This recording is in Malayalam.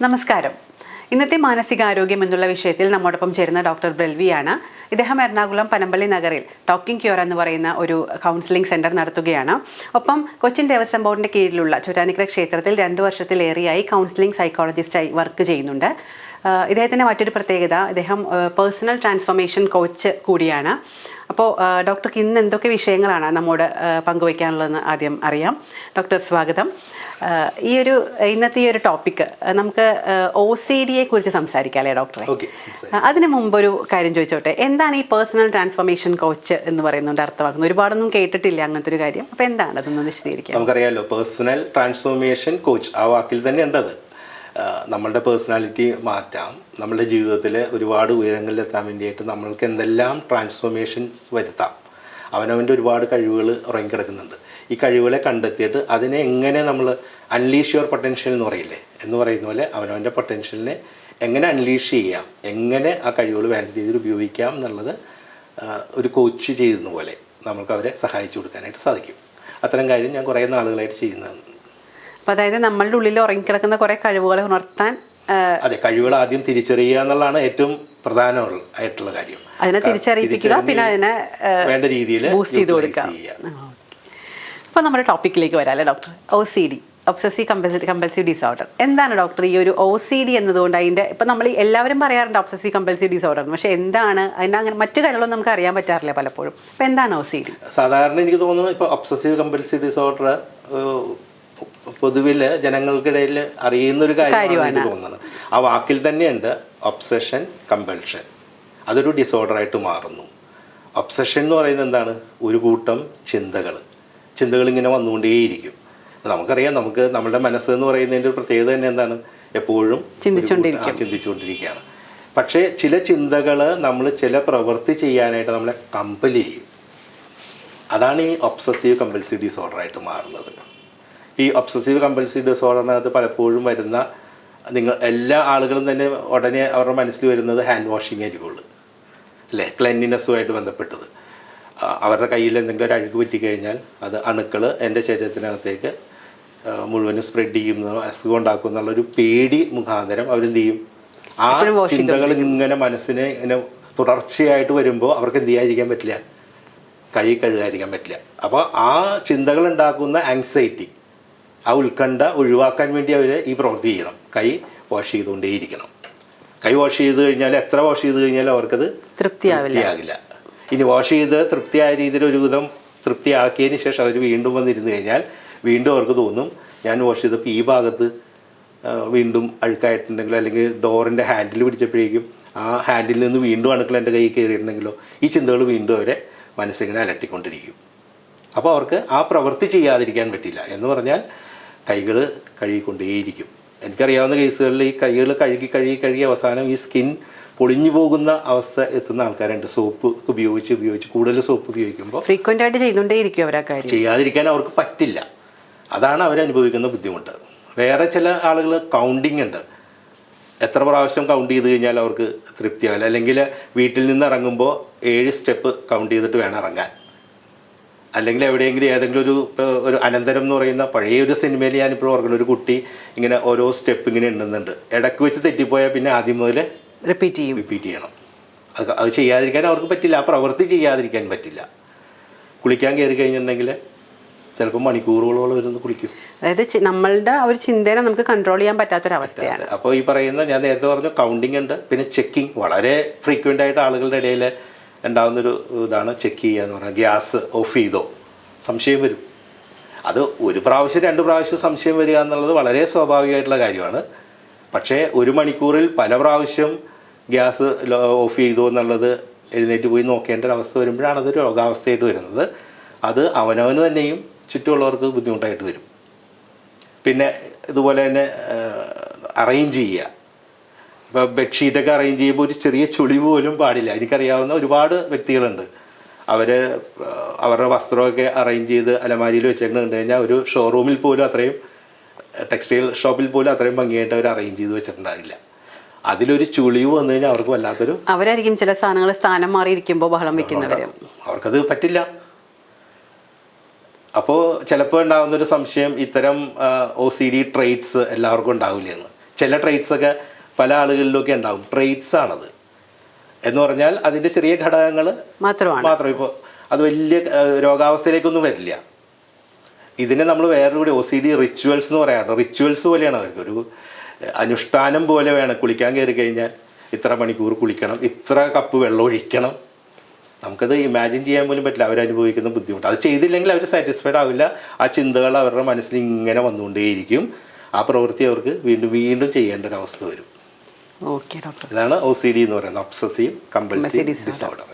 നമസ്കാരം. ഇന്നത്തെ മാനസികാരോഗ്യം എന്നുള്ള വിഷയത്തിൽ നമ്മോടൊപ്പം ചേരുന്ന ഡോക്ടർ ബ്രെൽവിയാണ്. ഇദ്ദേഹം എറണാകുളം പനമ്പള്ളി നഗറിൽ ടോക്കിംഗ് ക്യൂർ എന്ന് പറയുന്ന ഒരു കൗൺസിലിംഗ് സെൻറ്റർ നടത്തുകയാണ്. ഒപ്പം കൊച്ചിൻ ദേവസ്വം ബോർഡിൻ്റെ കീഴിലുള്ള ചോറ്റാനിക്കര ക്ഷേത്രത്തിൽ 2 വർഷത്തിലേറെയായി കൗൺസിലിംഗ് സൈക്കോളജിസ്റ്റായി വർക്ക് ചെയ്യുന്നുണ്ട്. ഇദ്ദേഹത്തിൻ്റെ മറ്റൊരു പ്രത്യേകത, ഇദ്ദേഹം പേഴ്സണൽ ട്രാൻസ്ഫോർമേഷൻ കോച്ച് കൂടിയാണ്. അപ്പോൾ ഡോക്ടർക്ക് ഇന്ന് എന്തൊക്കെ വിഷയങ്ങളാണ് നമ്മോട് പങ്കുവയ്ക്കാനുള്ളതെന്ന് ആദ്യം അറിയാം. ഡോക്ടർ സ്വാഗതം. ഇന്നത്തെ ഈ ഒരു ടോപ്പിക്ക് നമുക്ക് OCD കുറിച്ച് സംസാരിക്കാം അല്ലേ ഡോക്ടറെ? അതിന് മുമ്പൊരു കാര്യം ചോദിച്ചോട്ടെ, എന്താണ് ഈ പേഴ്സണൽ ട്രാൻസ്ഫോർമേഷൻ കോച്ച് എന്ന് പറയുന്നത് അർത്ഥമാക്കുന്നത്? ഒരുപാടൊന്നും കേട്ടിട്ടില്ല അങ്ങനത്തെ ഒരു കാര്യം. അപ്പോൾ എന്താണ് അതൊന്ന് വിശദീകരിക്കാം. നമുക്കറിയാമല്ലോ, പേഴ്സണൽ ട്രാൻസ്ഫോർമേഷൻ കോച്ച് ആ വാക്കിൽ തന്നെ ഉണ്ടത്. നമ്മളുടെ പേഴ്സണാലിറ്റി മാറ്റാം, നമ്മളുടെ ജീവിതത്തിൽ ഒരുപാട് ഉയരങ്ങളിലെത്താൻ വേണ്ടിയിട്ട് നമ്മൾക്ക് എന്തെല്ലാം ട്രാൻസ്ഫോർമേഷൻസ് വരുത്താം. അവനവൻ്റെ ഒരുപാട് കഴിവുകൾ ഉറങ്ങിക്കിടക്കുന്നുണ്ട്. ഈ കഴിവുകളെ കണ്ടെത്തിയിട്ട് അതിനെ എങ്ങനെ നമ്മൾ അൺലീഷ് യുവർ പൊട്ടൻഷ്യൽ എന്ന് പറയില്ലേ, എന്ന് പറയുന്ന പോലെ അവനവൻ്റെ പൊട്ടൻഷ്യലിനെ എങ്ങനെ അൺലീഷ് ചെയ്യാം, എങ്ങനെ ആ കഴിവുകൾ വേണ്ട രീതിയിൽ ഉപയോഗിക്കാം എന്നുള്ളത് ഒരു കോച്ച് ചെയ്യുന്ന പോലെ നമുക്ക് അവരെ സഹായിച്ചു കൊടുക്കാനായിട്ട് സാധിക്കും. അത്തരം കാര്യം ഞാൻ കുറേ നാളുകളായിട്ട് ചെയ്യുന്നതാണ്. അപ്പോൾ അതായത് നമ്മളുടെ ഉള്ളിൽ ഉറങ്ങിക്കിടക്കുന്ന കുറേ കഴിവുകളെ ഉണർത്താൻ, അതെ, കഴിവുകൾ ആദ്യം തിരിച്ചറിയുക എന്നുള്ളതാണ് ഏറ്റവും പ്രധാനമായിട്ടുള്ള കാര്യം. അതിനെ തിരിച്ചറിയിപ്പിക്കുക, പിന്നെ അതിനെ വേണ്ട രീതിയിൽ ബൂസ്റ്റ് ചെയ്ത് കൊടുക്കുക. അപ്പോൾ നമ്മുടെ ടോപ്പിക്കിലേക്ക് വരാം അല്ലേ doctor? OCD, obsessive compulsive disorder. എന്താണ് ഡോക്ടർ ഈ ഒരു OCD എന്നതുകൊണ്ട്? അതിൻ്റെ ഇപ്പം നമ്മൾ എല്ലാവരും പറയാറുണ്ട് ഒബ്സസീവ് കമ്പൽസീവ് ഡിസോർഡർ, പക്ഷേ എന്താണ് അതിൻ്റെ അങ്ങനെ മറ്റു കാര്യങ്ങളൊന്നും നമുക്ക് അറിയാൻ പറ്റാറില്ല പലപ്പോഴും. അപ്പോൾ എന്താണ് OCD? സാധാരണ എനിക്ക് തോന്നുന്നു ഇപ്പോൾ ഒബ്സസീവ് കമ്പൽസീവ് ഡിസോർഡർ പൊതുവിൽ ജനങ്ങൾക്കിടയിൽ അറിയുന്നൊരു കാര്യമാണ് തോന്നുന്നത്. ആ വാക്കിൽ തന്നെയുണ്ട് ഒബ്സഷൻ, കമ്പൽഷൻ. അതൊരു ഡിസോർഡറായിട്ട് മാറുന്നു. ഒബ്സഷൻ എന്ന് പറയുന്നത് എന്താണ്? ഒരു കൂട്ടം ചിന്തകൾ ഇങ്ങനെ വന്നുകൊണ്ടേയിരിക്കും. നമുക്കറിയാം, നമ്മുടെ മനസ്സെന്ന് പറയുന്നതിൻ്റെ ഒരു പ്രത്യേകത തന്നെ എന്താണ്? എപ്പോഴും ചിന്തിച്ചുകൊണ്ടിരിക്കുകയാണ്. പക്ഷേ ചില ചിന്തകൾ നമ്മൾ ചില പ്രവൃത്തി ചെയ്യാനായിട്ട് നമ്മളെ കമ്പൽ ചെയ്യും. അതാണ് ഈ ഒബ്സസീവ് കമ്പൽസീവ് ഡിസോർഡറായിട്ട് മാറുന്നത്. ഈ ഒബ്സസീവ് കമ്പൽസീവ് ഡിസോർഡറിനകത്ത് പലപ്പോഴും വരുന്ന എല്ലാ ആളുകളും തന്നെ ഉടനെ അവരുടെ മനസ്സിൽ വരുന്നത് ഹാൻഡ് വാഷിംഗ് ആയിരിക്കുള്ളൂ അല്ലേ, ക്ലെൻലിനെസ്സുമായിട്ട് ബന്ധപ്പെട്ടത്. അവരുടെ കയ്യിൽ എന്തെങ്കിലും ഒരു അഴുക്ക് പറ്റിക്കഴിഞ്ഞാൽ അത് അണുക്കൾ എൻ്റെ ശരീരത്തിനകത്തേക്ക് മുഴുവനും സ്പ്രെഡ് ചെയ്യുന്ന, അസുഖം ഉണ്ടാക്കും എന്നുള്ളൊരു പേടി മുഖാന്തരം അവരെന്ത് ചെയ്യും? ആ ചിന്തകൾ ഇങ്ങനെ മനസ്സിന് ഇങ്ങനെ തുടർച്ചയായിട്ട് വരുമ്പോൾ അവർക്ക് എന്ത് ചെയ്യാതിരിക്കാൻ പറ്റില്ല? കഴുകാതിരിക്കാൻ പറ്റില്ല. അപ്പോൾ ആ ചിന്തകൾ ഉണ്ടാക്കുന്ന ആങ്സൈറ്റി, ആ ഉത്കണ്ഠ ഒഴിവാക്കാൻ വേണ്ടി അവർ ഈ പ്രവൃത്തി ചെയ്യണം. കൈ വാഷ് ചെയ്തുകൊണ്ടേയിരിക്കണം. കൈ വാഷ് ചെയ്ത് കഴിഞ്ഞാൽ എത്ര വാഷ് ചെയ്ത് കഴിഞ്ഞാലും അവർക്കത് തൃപ്തിയാകില്ല. ഇനി വാഷ് ചെയ്ത് തൃപ്തിയായ രീതിയിൽ ഒരുവിധം തൃപ്തിയാക്കിയതിന് ശേഷം അവർ വീണ്ടും വന്നിരുന്ന് കഴിഞ്ഞാൽ വീണ്ടും അവർക്ക് തോന്നും, ഞാൻ വാഷ് ചെയ്തപ്പോൾ ഈ ഭാഗത്ത് വീണ്ടും അഴുക്കായിട്ടുണ്ടെങ്കിലോ, അല്ലെങ്കിൽ ഡോറിൻ്റെ ഹാൻഡിൽ പിടിച്ചപ്പോഴേക്കും ആ ഹാൻഡിൽ നിന്ന് വീണ്ടും അണുക്കൾ എൻ്റെ കൈ കയറിയിട്ടുണ്ടെങ്കിലോ, ഈ ചിന്തകൾ വീണ്ടും അവരെ മനസ്സിങ്ങനെ അലട്ടിക്കൊണ്ടിരിക്കും. അപ്പോൾ അവർക്ക് ആ പ്രവൃത്തി ചെയ്യാതിരിക്കാൻ പറ്റില്ല. എന്ന് പറഞ്ഞാൽ കൈകൾ കഴുകിക്കൊണ്ടേയിരിക്കും. എനിക്കറിയാവുന്ന കേസുകളിൽ ഈ കൈകൾ കഴുകി അവസാനം ഈ സ്കിൻ പൊളിഞ്ഞു പോകുന്ന അവസ്ഥ എത്തുന്ന ആൾക്കാരുണ്ട്. സോപ്പ് ഉപയോഗിച്ച് കൂടുതൽ സോപ്പ് ഉപയോഗിക്കുമ്പോൾ ഫ്രീക്വൻ്റ് ആയിട്ട് ചെയ്തുകൊണ്ടേയിരിക്കും. ചെയ്യാതിരിക്കാൻ അവർക്ക് പറ്റില്ല. അതാണ് അവരനുഭവിക്കുന്ന ബുദ്ധിമുട്ട്. വേറെ ചില ആളുകൾ കൗണ്ടിങ് ഉണ്ട്. എത്ര പ്രാവശ്യം കൗണ്ട് ചെയ്ത് കഴിഞ്ഞാൽ അവർക്ക് തൃപ്തിയാവില്ല. അല്ലെങ്കിൽ വീട്ടിൽ നിന്ന് ഇറങ്ങുമ്പോൾ 7 സ്റ്റെപ്പ് കൗണ്ട് ചെയ്തിട്ട് വേണം ഇറങ്ങാൻ. അല്ലെങ്കിൽ എവിടെയെങ്കിലും ഏതെങ്കിലും ഒരു അനന്തരം എന്ന് പറയുന്ന പഴയ ഒരു സിനിമയിൽ ഞാനിപ്പോൾ ഓർക്കുന്ന ഒരു കുട്ടി ഇങ്ങനെ ഓരോ സ്റ്റെപ്പ് ഇങ്ങനെ എണ്ണുന്നുണ്ട്. ഇടയ്ക്ക് വെച്ച് തെറ്റിപ്പോയാൽ പിന്നെ ആദ്യം മുതൽ റിപ്പീറ്റ് ചെയ്യണം. അത് ചെയ്യാതിരിക്കാൻ അവർക്ക് പറ്റില്ല. ആ പ്രവൃത്തി ചെയ്യാതിരിക്കാൻ പറ്റില്ല. കുളിക്കാൻ കയറി കഴിഞ്ഞിട്ടുണ്ടെങ്കിൽ ചിലപ്പോൾ മണിക്കൂറുകളോളം ഇരുന്ന് കുളിക്കും. അതായത് നമ്മളുടെ ഒരു ചിന്തയെ നമുക്ക് കൺട്രോൾ ചെയ്യാൻ പറ്റാത്തൊരവസ്ഥയാണ്. അപ്പോൾ ഈ പറയുന്ന ഞാൻ നേരത്തെ പറഞ്ഞു കൗണ്ടിങ് ഉണ്ട്. പിന്നെ ചെക്കിങ് വളരെ ഫ്രീക്വൻ്റ് ആയിട്ട് ആളുകളുടെ ഇടയിൽ ഉണ്ടാകുന്നൊരു ഇതാണ് ചെക്ക് ചെയ്യുക എന്ന് പറഞ്ഞാൽ. ഗ്യാസ് ഓഫ് ചെയ്തോ, സംശയം വരും. അത് 1 പ്രാവശ്യം 2 പ്രാവശ്യം സംശയം വരിക എന്നുള്ളത് വളരെ സ്വാഭാവികമായിട്ടുള്ള കാര്യമാണ്. പക്ഷേ 1 മണിക്കൂറിൽ പല പ്രാവശ്യം ഗ്യാസ് ഓഫ് ചെയ്തോ എന്നുള്ളത് എഴുന്നേറ്റ് പോയി നോക്കേണ്ട ഒരവസ്ഥ വരുമ്പോഴാണ് അതൊരു രോഗാവസ്ഥയായിട്ട് വരുന്നത്. അത് അവനവന് തന്നെയും ചുറ്റുമുള്ളവർക്ക് ബുദ്ധിമുട്ടായിട്ട് വരും. പിന്നെ ഇതുപോലെ തന്നെ അറേഞ്ച് ചെയ്യുക. ഇപ്പോൾ ബെഡ്ഷീറ്റൊക്കെ അറേഞ്ച് ചെയ്യുമ്പോൾ ഒരു ചെറിയ ചുളിവ് പോലും പാടില്ല. എനിക്കറിയാവുന്ന ഒരുപാട് വ്യക്തികളുണ്ട്. അവരുടെ വസ്ത്രമൊക്കെ അറേഞ്ച് ചെയ്ത് അലമാരിയിൽ വെച്ചേക്കുന്നത് കണ്ടു കഴിഞ്ഞാൽ ഒരു ഷോറൂമിൽ പോലും അത്രയും, ടെക്സ്റ്റൈൽ ഷോപ്പിൽ പോലും അത്രയും ഭംഗിയായിട്ട് അവർ അറേഞ്ച് ചെയ്ത് വെച്ചിട്ടുണ്ടാവില്ല. അതിലൊരു ചുളിവ് വന്നു കഴിഞ്ഞാൽ അവർക്ക് വല്ലാത്തൊരു, അവരായിരിക്കും ചില സാധനങ്ങൾ സ്ഥാനം മാറിയിരിക്കുമ്പോൾ ബഹളം വെക്കുന്നവർ. അവർക്കത് പറ്റില്ല. അപ്പോൾ ചിലപ്പോൾ ഉണ്ടാകുന്നൊരു സംശയം, ഇത്തരം OCD ട്രെയ്റ്റ്സ് എല്ലാവർക്കും ഉണ്ടാവില്ലെന്ന്. ചില ട്രേറ്റ്സ് ഒക്കെ പല ആളുകളിലൊക്കെ ഉണ്ടാവും. ട്രേറ്റ്സ് ആണത് എന്ന് പറഞ്ഞാൽ അതിൻ്റെ ചെറിയ ഘടകങ്ങൾ മാത്രം. ഇപ്പോൾ അത് വലിയ രോഗാവസ്ഥയിലേക്കൊന്നും വരില്ല. ഇതിനെ നമ്മൾ വേറൊരു OCD റിച്വൽസ് എന്ന് പറയാറുണ്ട്. റിച്വൽസ് പോലെയാണ് അവർക്ക്, ഒരു അനുഷ്ഠാനം പോലെ വേണം. കുളിക്കാൻ കയറി കഴിഞ്ഞാൽ ഇത്ര മണിക്കൂർ കുളിക്കണം, ഇത്ര കപ്പ് വെള്ളം ഒഴിക്കണം. നമുക്കത് ഇമാജിൻ ചെയ്യാൻ പോലും പറ്റില്ല അവരനുഭവിക്കുന്ന ബുദ്ധിമുട്ട്. അത് ചെയ്തില്ലെങ്കിൽ അവർ സാറ്റിസ്ഫൈഡ് ആവില്ല. ആ ചിന്തകൾ അവരുടെ മനസ്സിൽ ഇങ്ങനെ വന്നുകൊണ്ടേയിരിക്കും. ആ പ്രവൃത്തി അവർക്ക് വീണ്ടും വീണ്ടും ചെയ്യേണ്ട ഒരു അവസ്ഥ വരും. Okay doctor. ഇതാണ് OCD എന്ന് പറയുന്നത്, ഒബ്സസീവ് കമ്പൽസീവ് ഡിസോർഡർ.